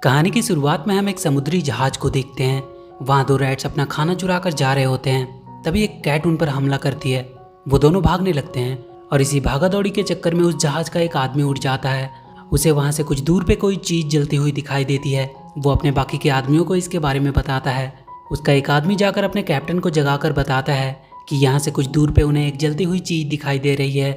कहानी की शुरुआत में हम एक समुद्री जहाज को देखते हैं। वहाँ दो रैट्स अपना खाना चुरा कर जा रहे होते हैं। तभी एक कैट उन पर हमला करती है। वो दोनों भागने लगते हैं और इसी भागा दौड़ी के चक्कर में उस जहाज का एक आदमी उड़ जाता है। उसे वहाँ से कुछ दूर पे कोई चीज़ जलती हुई दिखाई देती है। वो अपने बाकी के आदमियों को इसके बारे में बताता है। उसका एक आदमी जाकर अपने कैप्टन को जगाकर बताता है कि यहाँ से कुछ दूर पे उन्हें एक जलती हुई चीज़ दिखाई दे रही है।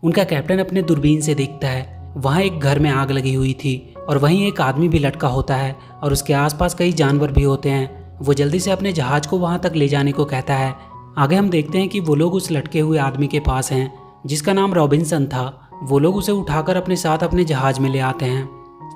उनका कैप्टन अपने दूरबीन से देखता है। वहाँ एक घर में आग लगी हुई थी और वहीं एक आदमी भी लटका होता है और उसके आसपास कई जानवर भी होते हैं। वो जल्दी से अपने जहाज को वहाँ तक ले जाने को कहता है। आगे हम देखते हैं कि वो लोग उस लटके हुए आदमी के पास हैं जिसका नाम रॉबिन्सन था। वो लोग उसे उठाकर अपने साथ अपने जहाज में ले आते हैं।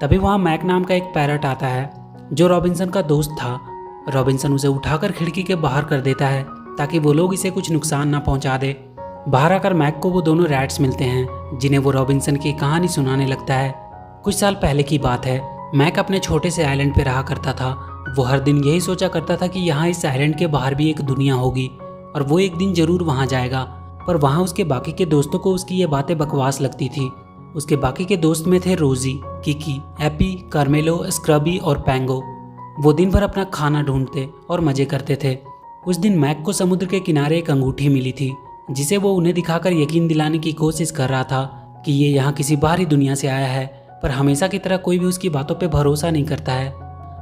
तभी वहाँ मैक नाम का एक पैरट आता है जो रॉबिन्सन का दोस्त था। रॉबिन्सन उसे उठाकर खिड़की के बाहर कर देता है ताकि वो लोग इसे कुछ नुकसान ना पहुँचा दे। बाहर आकर मैक को वो दोनों रैट्स मिलते हैं जिन्हें वो रॉबिन्सन की कहानी सुनाने लगता है। कुछ साल पहले की बात है। मैक अपने छोटे से आइलैंड पे रहा करता था। वो हर दिन यही सोचा करता था कि यहाँ इस आइलैंड के बाहर भी एक दुनिया होगी और वो एक दिन जरूर वहाँ जाएगा। पर वहाँ उसके बाकी के दोस्तों को उसकी ये बातें बकवास लगती थी। उसके बाकी के दोस्त में थे रोजी, किकी, एपी, कार्मेलो, स्क्रबी और पैंगो। वो दिन भर अपना खाना ढूंढते और मजे करते थे। उस दिन मैक को समुद्र के किनारे एक अंगूठी मिली थी जिसे वो उन्हें दिखाकर यकीन दिलाने की कोशिश कर रहा था कि ये यहाँ किसी बाहरी दुनिया से आया है। पर हमेशा की तरह कोई भी उसकी बातों पे भरोसा नहीं करता है।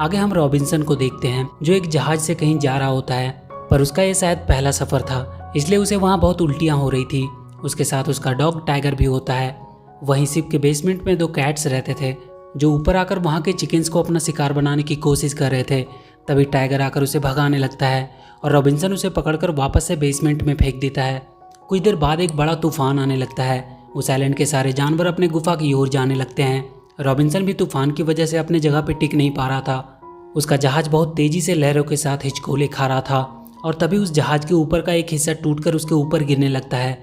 आगे हम रॉबिन्सन को देखते हैं जो एक जहाज से कहीं जा रहा होता है। पर उसका ये शायद पहला सफ़र था इसलिए उसे वहाँ बहुत उल्टियाँ हो रही थी। उसके साथ उसका डॉग टाइगर भी होता है। वहीं शिप के बेसमेंट में दो कैट्स रहते थे जो ऊपर आकर वहाँ के चिकन्स को अपना शिकार बनाने की कोशिश कर रहे थे। तभी टाइगर आकर उसे भगाने लगता है और रॉबिन्सन उसे पकड़कर वापस से बेसमेंट में फेंक देता है। कुछ देर बाद एक बड़ा तूफान आने लगता है। उस आइलैंड के सारे जानवर अपने गुफा की ओर जाने लगते हैं। रॉबिन्सन भी तूफान की वजह से अपने जगह पे टिक नहीं पा रहा था। उसका जहाज बहुत तेजी से लहरों के साथ हिचकोले खा रहा था और तभी उस जहाज के ऊपर का एक हिस्सा टूटकर उसके ऊपर गिरने लगता है।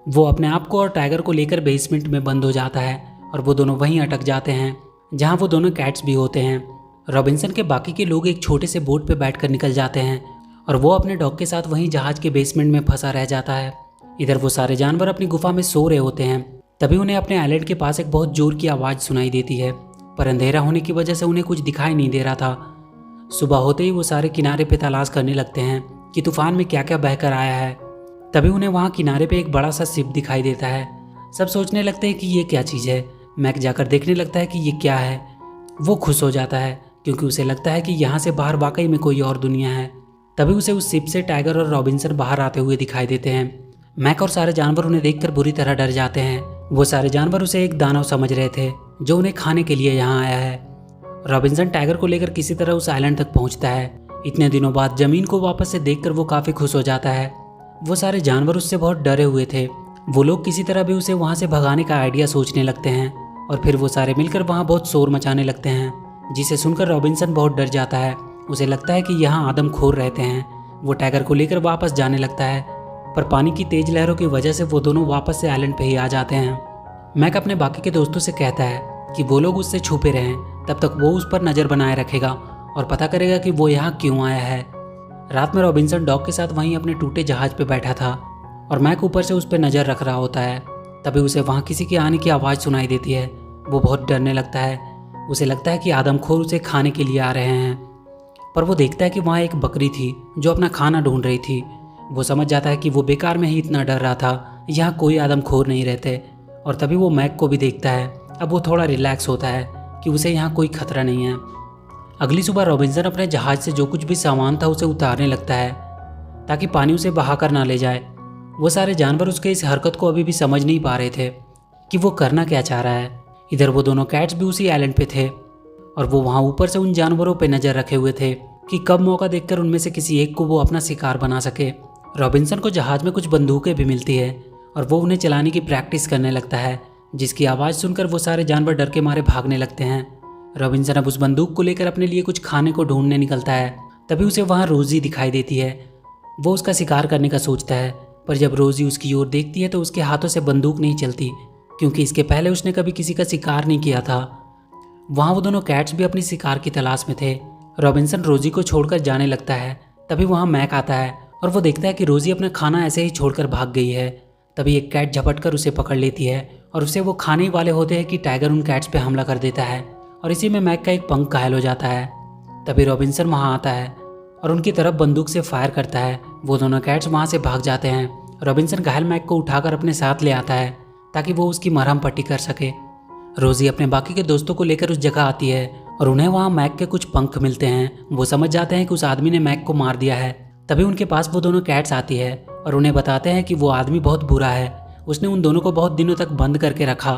वो अपने आप को और टाइगर को लेकर बेसमेंट में बंद हो जाता है और वो दोनों वहीं अटक जाते हैं जहाँ वो दोनों कैट्स भी होते हैं। रॉबिन्सन के बाकी के लोग एक छोटे से बोट पे बैठकर निकल जाते हैं और वो अपने डॉग के साथ वहीं जहाज के बेसमेंट में फंसा रह जाता है। इधर वो सारे जानवर अपनी गुफा में सो रहे होते हैं। तभी उन्हें अपने आइलैंड के पास एक बहुत जोर की आवाज़ सुनाई देती है पर अंधेरा होने की वजह से उन्हें कुछ दिखाई नहीं दे रहा था। सुबह होते ही वो सारे किनारे पे तलाश करने लगते हैं कि तूफान में क्या क्या बहकर आया है। तभी उन्हें वहाँ किनारे पे एक बड़ा सा शिप दिखाई देता है। सब सोचने लगते हैं कि ये क्या चीज़ है। मैक जाकर देखने लगता है कि ये क्या है। वो खुश हो जाता है क्योंकि उसे लगता है कि यहाँ से बाहर वाकई में कोई और दुनिया है। तभी उसे उस शिप से टाइगर और रॉबिन्सन बाहर आते हुए दिखाई देते हैं। मैक और सारे जानवर उन्हें देखकर बुरी तरह डर जाते हैं। वो सारे जानवर उसे एक दानव समझ रहे थे जो उन्हें खाने के लिए यहाँ आया है। रॉबिन्सन टाइगर को लेकर किसी तरह उस आइलैंड तक पहुँचता है। इतने दिनों बाद ज़मीन को वापस से देखकर वो काफ़ी खुश हो जाता है। वो सारे जानवर उससे बहुत डरे हुए थे। वो लोग किसी तरह भी उसे वहाँ से भगाने का आइडिया सोचने लगते हैं और फिर वो सारे मिलकर वहाँ बहुत शोर मचाने लगते हैं जिसे सुनकर रॉबिन्सन बहुत डर जाता है। उसे लगता है कि यहाँ आदमखोर रहते हैं। वो टाइगर को लेकर वापस जाने लगता है पर पानी की तेज लहरों की वजह से वो दोनों वापस से आइलैंड पे ही आ जाते हैं। मैक अपने बाकी के दोस्तों से कहता है कि वो लोग उससे छुपे रहें, तब तक वो उस पर नज़र बनाए रखेगा और पता करेगा कि वो यहाँ क्यों आया है। रात में रॉबिन्सन डॉग के साथ वहीं अपने टूटे जहाज पे बैठा था और मैक ऊपर से उस पर नज़र रख रहा होता है। तभी उसे वहाँ किसी के आने की आवाज़ सुनाई देती है। वो बहुत डरने लगता है। उसे लगता है कि आदमखोर उसे खाने के लिए आ रहे हैं। पर वो देखता है कि वहाँ एक बकरी थी जो अपना खाना ढूंढ रही थी। वो समझ जाता है कि वो बेकार में ही इतना डर रहा था, यहाँ कोई आदमखोर नहीं रहते। और तभी वो मैक को भी देखता है। अब वो थोड़ा रिलैक्स होता है कि उसे यहाँ कोई खतरा नहीं है। अगली सुबह रॉबिन्सन अपने जहाज से जो कुछ भी सामान था उसे उतारने लगता है ताकि पानी उसे बहाकर ना ले जाए। वो सारे जानवर उसके इस हरकत को अभी भी समझ नहीं पा रहे थे कि वो करना क्या चाह रहा है। इधर वो दोनों कैट्स भी उसी आइलैंड पे थे और वो वहाँ ऊपर से उन जानवरों पे नज़र रखे हुए थे कि कब मौका देखकर उनमें से किसी एक को वो अपना शिकार बना सके। रॉबिन्सन को जहाज में कुछ बंदूकें भी मिलती है और वो उन्हें चलाने की प्रैक्टिस करने लगता है जिसकी आवाज़ सुनकर वो सारे जानवर डर के मारे भागने लगते हैं। रॉबिन्सन अब उस बंदूक को लेकर अपने लिए कुछ खाने को ढूंढने निकलता है। तभी उसे वहाँ रोजी दिखाई देती है। वो उसका शिकार करने का सोचता है पर जब रोजी उसकी ओर देखती है तो उसके हाथों से बंदूक नहीं चलती क्योंकि इसके पहले उसने कभी किसी का शिकार नहीं किया था। वहाँ वो दोनों कैट्स भी अपनी शिकार की तलाश में थे। रॉबिन्सन रोजी को छोड़कर जाने लगता है। तभी वहाँ मैक आता है और वो देखता है कि रोजी अपना खाना ऐसे ही छोड़कर भाग गई है। तभी एक कैट झपट कर उसे पकड़ लेती है और उसे वो खाने वाले होते हैं कि टाइगर उन कैट्स पे हमला कर देता है और इसी में मैक का एक पंख घायल हो जाता है। तभी रॉबिन्सन वहाँ आता है और उनकी तरफ बंदूक से फायर करता है। वो दोनों कैट्स वहाँ से भाग जाते हैं। रॉबिन्सन घायल मैक को उठाकर अपने साथ ले आता है ताकि वो उसकी मरहम पट्टी कर सके। रोजी अपने बाकी के दोस्तों को लेकर उस जगह आती है और उन्हें वहाँ मैक के कुछ पंख मिलते हैं। वो समझ जाते हैं कि उस आदमी ने मैक को मार दिया है। तभी उनके पास वो दोनों कैट्स आती है और उन्हें बताते हैं कि वो आदमी बहुत बुरा है। उसने उन दोनों को बहुत दिनों तक बंद करके रखा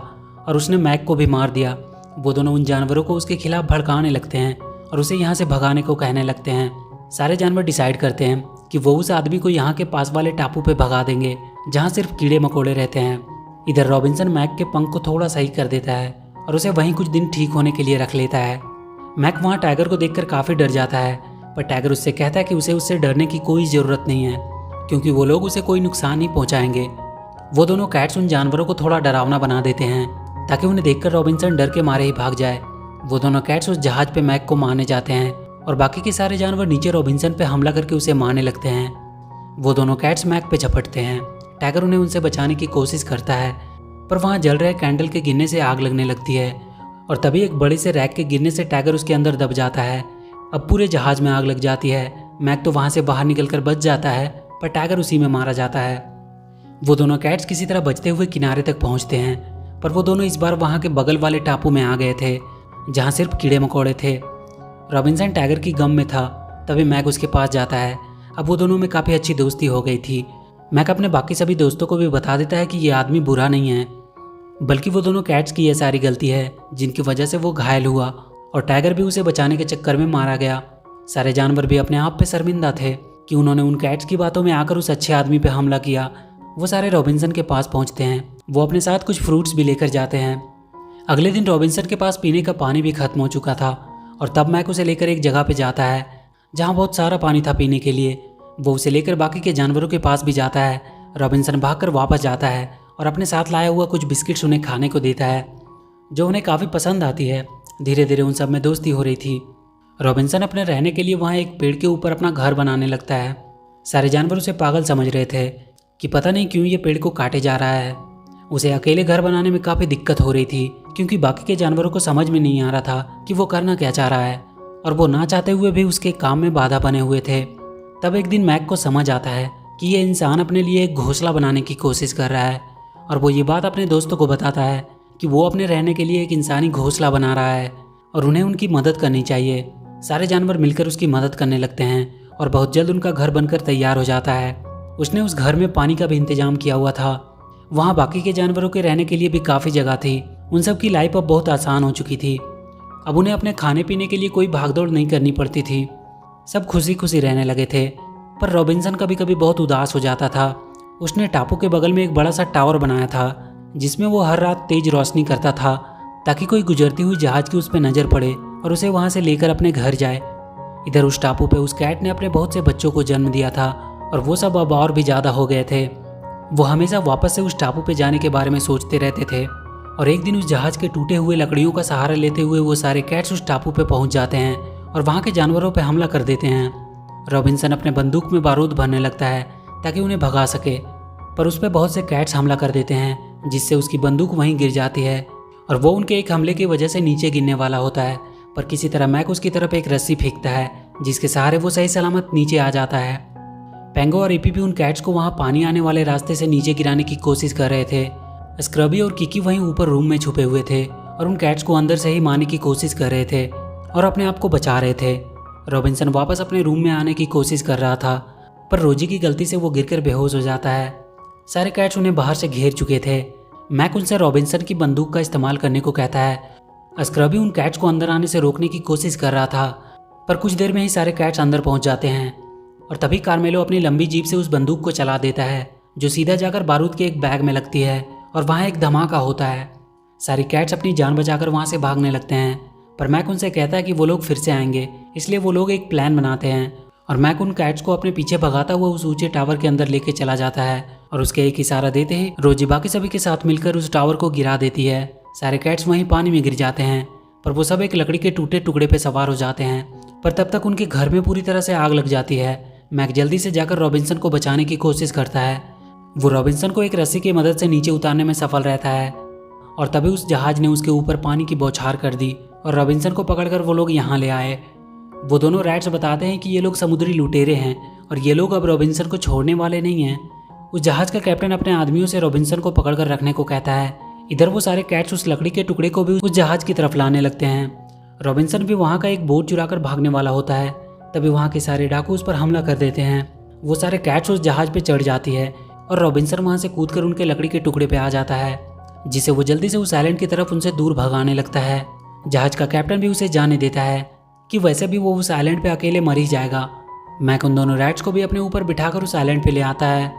और उसने मैक को भी मार दिया। वो दोनों उन जानवरों को उसके खिलाफ भड़काने लगते हैं और उसे यहाँ से भगाने को कहने लगते हैं। सारे जानवर डिसाइड करते हैं कि वो उस आदमी को यहाँ के पास वाले टापू पे भगा देंगे जहाँ सिर्फ कीड़े मकोड़े रहते हैं। इधर रॉबिन्सन मैक के पंख को थोड़ा सही कर देता है और उसे वहीं कुछ दिन ठीक होने के लिए रख लेता है। मैक वहाँ टाइगर को देखकर काफ़ी डर जाता है, पर टाइगर उससे कहता है कि उसे उससे डरने की कोई ज़रूरत नहीं है क्योंकि वो लोग उसे कोई नुकसान नहीं पहुँचाएंगे। वो दोनों कैट्स उन जानवरों को थोड़ा डरावना बना देते हैं ताकि उन्हें देखकर रॉबिन्सन डर के मारे ही भाग जाए। वो दोनों कैट्स उस जहाज पे मैक को मारने जाते हैं और बाकी के सारे जानवर नीचे रॉबिन्सन पे हमला करके उसे मारने लगते हैं। वो दोनों कैट्स मैक पे झपटते हैं। टाइगर उन्हें उनसे बचाने की कोशिश करता है, पर वहाँ जल रहे कैंडल के गिरने से आग लगने लगती है और तभी एक बड़े से रैक के गिरने से टाइगर उसके अंदर दब जाता है। अब पूरे जहाज में आग लग जाती है। मैक तो वहाँ से बाहर निकलकर बच जाता है, पर टाइगर उसी में मारा जाता है। वो दोनों कैट्स किसी तरह बचते हुए किनारे तक पहुँचते हैं, पर वो दोनों इस बार वहाँ के बगल वाले टापू में आ गए थे जहाँ सिर्फ कीड़े मकोड़े थे। रॉबिन्सन टाइगर की गम में था, तभी मैक उसके पास जाता है। अब वो दोनों में काफ़ी अच्छी दोस्ती हो गई थी। मैक अपने बाकी सभी दोस्तों को भी बता देता है कि ये आदमी बुरा नहीं है, बल्कि वो दोनों कैट्स की यह सारी गलती है जिनकी वजह से वो घायल हुआ और टाइगर भी उसे बचाने के चक्कर में मारा गया। सारे जानवर भी अपने आप पे शर्मिंदा थे कि उन्होंने उन कैट्स की बातों में आकर उस अच्छे आदमी पे हमला किया। वो सारे रॉबिन्सन के पास पहुंचते हैं। वो अपने साथ कुछ फ्रूट्स भी लेकर जाते हैं। अगले दिन रॉबिन्सन के पास पीने का पानी भी खत्म हो चुका था और तब मैक उसे लेकर एक जगह पे जाता है जहाँ बहुत सारा पानी था पीने के लिए। वो उसे लेकर बाकी के जानवरों के पास भी जाता है। रॉबिन्सन भागकर वापस जाता है और अपने साथ लाया हुआ कुछ बिस्किट्स उन्हें खाने को देता है जो उन्हें काफ़ी पसंद आती है। धीरे धीरे उन सब में दोस्ती हो रही थी। रॉबिन्सन अपने रहने के लिए वहाँ एक पेड़ के ऊपर अपना घर बनाने लगता है। सारे जानवर उसे पागल समझ रहे थे कि पता नहीं क्यों ये पेड़ को काटे जा रहा है। उसे अकेले घर बनाने में काफ़ी दिक्कत हो रही थी क्योंकि बाकी के जानवरों को समझ में नहीं आ रहा था कि वो करना क्या चाह रहा है और वो ना चाहते हुए भी उसके काम में बाधा बने हुए थे। तब एक दिन मैक को समझ आता है कि ये इंसान अपने लिए एक घोंसला बनाने की कोशिश कर रहा है और वो ये बात अपने दोस्तों को बताता है कि वो अपने रहने के लिए एक इंसानी घोंसला बना रहा है और उन्हें उनकी मदद करनी चाहिए। सारे जानवर मिलकर उसकी मदद करने लगते हैं और बहुत जल्द उनका घर बनकर तैयार हो जाता है। उसने उस घर में पानी का भी इंतजाम किया हुआ था। वहाँ बाकी के जानवरों के रहने के लिए भी काफ़ी जगह थी। उन सब की लाइफ अब बहुत आसान हो चुकी थी। अब उन्हें अपने खाने पीने के लिए कोई भागदौड़ नहीं करनी पड़ती थी। सब खुशी खुशी रहने लगे थे। पर रॉबिन्सन कभी कभी बहुत उदास हो जाता था। उसने टापू के बगल में एक बड़ा सा टावर बनाया था जिसमें वो हर रात तेज रोशनी करता था ताकि कोई गुजरती हुई जहाज की उस पर नज़र पड़े और उसे वहाँ से लेकर अपने घर जाए। इधर उस टापू पे उस कैट ने अपने बहुत से बच्चों को जन्म दिया था और वो सब अब और भी ज़्यादा हो गए थे। वो हमेशा वापस से उस टापू पे जाने के बारे में सोचते रहते थे और एक दिन उस जहाज के टूटे हुए लकड़ियों का सहारा लेते हुए वो सारे कैट्स उस टापू पे पहुंच जाते हैं और वहाँ के जानवरों पे हमला कर देते हैं। रॉबिन्सन अपने बंदूक में बारूद भरने लगता है ताकि उन्हें भगा सके, पर उस पर बहुत से कैट्स हमला कर देते हैं जिससे उसकी बंदूक वहीं गिर जाती है और वो उनके एक हमले की वजह से नीचे गिरने वाला होता है। पर किसी तरह मैक उसकी तरफ एक रस्सी फेंकता है जिसके सहारे वो सही सलामत नीचे आ जाता है। पेंगो और ईपी भी उन कैट्स को वहाँ पानी आने वाले रास्ते से नीचे गिराने की कोशिश कर रहे थे। स्क्रबी और किकी वहीं ऊपर रूम में छुपे हुए थे और उन कैट्स को अंदर से ही मारने की कोशिश कर रहे थे और अपने आप को बचा रहे थे। रॉबिन्सन वापस अपने रूम में आने की कोशिश कर रहा था, पर रोजी की गलती से वो गिरकर बेहोश हो जाता है। सारे कैट्स उन्हें बाहर से घेर चुके थे। मैक उनसे रॉबिन्सन की बंदूक का इस्तेमाल करने को कहता है। स्क्रबी उन कैट्स को अंदर आने से रोकने की कोशिश कर रहा था, पर कुछ देर में ही सारे कैट्स अंदर पहुंच जाते हैं और तभी कार्मेलो अपनी लंबी जीप से उस बंदूक को चला देता है जो सीधा जाकर बारूद के एक बैग में लगती है और वहाँ एक धमाका होता है। सारी कैट्स अपनी जान बचाकर वहाँ से भागने लगते हैं, पर मैक उनसे कहता है कि वो लोग फिर से आएंगे, इसलिए वो लोग एक प्लान बनाते हैं और मैक उन कैट्स को अपने पीछे भगाता हुआ उस ऊंचे टावर के अंदर लेके चला जाता है और उसके एक इशारा देते ही रोजी बाकी सभी के साथ मिलकर उस टावर को गिरा देती है। सारे कैट्स वहीं पानी में गिर जाते हैं, पर वो सब एक लकड़ी के टूटे टुकड़े पे सवार हो जाते हैं, पर तब तक उनके घर में पूरी तरह से आग लग जाती है। मैक जल्दी से जाकर रॉबिन्सन को बचाने की कोशिश करता है। वो रॉबिन्सन को एक रस्सी की मदद से नीचे उतारने में सफल रहता है और तभी उस जहाज ने उसके ऊपर पानी की बौछार कर दी और रॉबिन्सन को पकड़कर वो लोग यहाँ ले आए। वो दोनों रैट्स बताते हैं कि ये लोग समुद्री लुटेरे हैं और ये लोग अब रॉबिन्सन को छोड़ने वाले नहीं हैं। उस जहाज का कैप्टन अपने आदमियों से रॉबिन्सन को पकड़कर रखने को कहता है। इधर वो सारे कैट्स उस लकड़ी के टुकड़े को भी उस जहाज की तरफ लाने लगते हैं। रॉबिन्सन भी वहाँ का एक बोट चुराकर भागने वाला होता है। तभी वहाँ के सारे डाकू उस पर हमला कर देते हैं। वो सारे कैट्स उस जहाज पे चढ़ जाती है और रॉबिन्सन वहाँ से कूदकर उनके लकड़ी के टुकड़े पे आ जाता है, जिसे वो जल्दी से उस आइलैंड की तरफ उनसे दूर भगाने लगता है। जहाज का कैप्टन भी उसे जाने देता है कि वैसे भी वो उस आइलैंड पे अकेले मर ही जाएगा। मैक उन दोनों रैट्स को भी अपने ऊपर बिठाकर उस आइलैंड पे ले आता है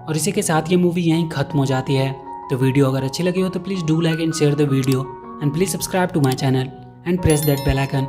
और इसी के साथ ये मूवी यहीं खत्म हो जाती है। तो वीडियो अगर अच्छी लगी हो तो please do like and share the video and please subscribe to my channel and press that bell icon